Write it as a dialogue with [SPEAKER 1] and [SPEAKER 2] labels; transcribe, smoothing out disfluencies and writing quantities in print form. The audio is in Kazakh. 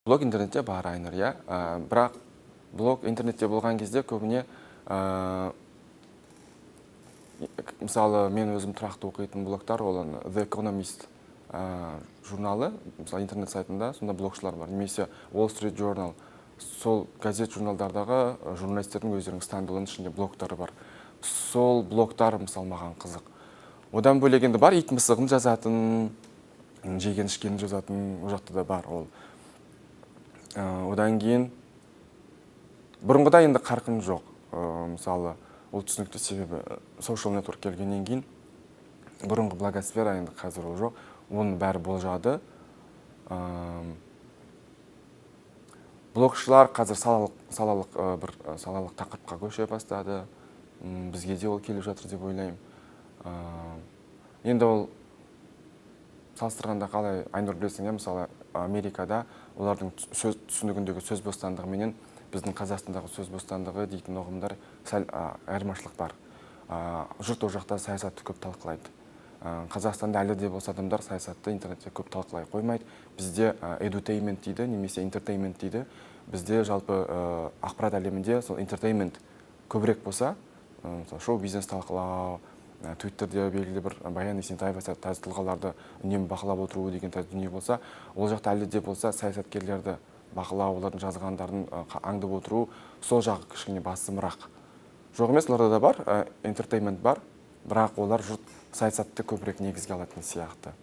[SPEAKER 1] Блог интернетте бар Айнұр, иә. Бірақ блог интернетте болған кезде көбіне мысалы мен өзім тұрақты оқитын блогтар, ол The Economist журналы, мысалы интернет сайтында сонда блогшылар бар. Немесе Wall Street Journal, сол газет журналдардағы журналистердің өздерінің стандалының ішінде блогтары бар. Сол блогтар мысалы маған қызық. Одан бөлек енді бар, ит мысығын жазатын, жеген ішкенін жазатын, ол жақта да бар ол. Одан кейін бұрынғыда енді қарқын жоқ. Мысалы ол түсінікті, себебі social network келгеннен кейін бұрынғы блогосфера енді қазір ол жоқ. Оның бәрі болжады. Блогшылар қазір салалық тақырыпқа көше бастады. Бізге де ол келіп жатыр деп ойлаймын. Енді ол салыстырғанда қалай, Айнұр білесің, мысалы Америкада олардың түсінігіндегі сөз бостандығы менен біздің Қазақстандағы сөз бостандығы дейтін ұғымдар сәл айырмашылық бар. Жұрт ол жақта саясатты көп талқылайды. Қазақстанда әлі де болса адамдар саясатты интернетте көп талқылай қоймайды. Бізде edutainment дейді, немесе entertainment дейді. Бізде жалпы ақпарат әлемінде сол entertainment көбірек болса, шоу-бизнес талқылау, Твиттерде белгілі бір Баян Есентаева тазы тұлғаларды үнемі бақылап отыру деген дүние болса, ол жақта әлі де болса саясаткерлерді бақылау, олардың жазғандарын аңдып отыру, сол жағы кішкене басымырақ. Жоқ емес, оларда да бар, entertainment бар, бірақ олар жұрт саясатты көбірек негізге алатын сияқты.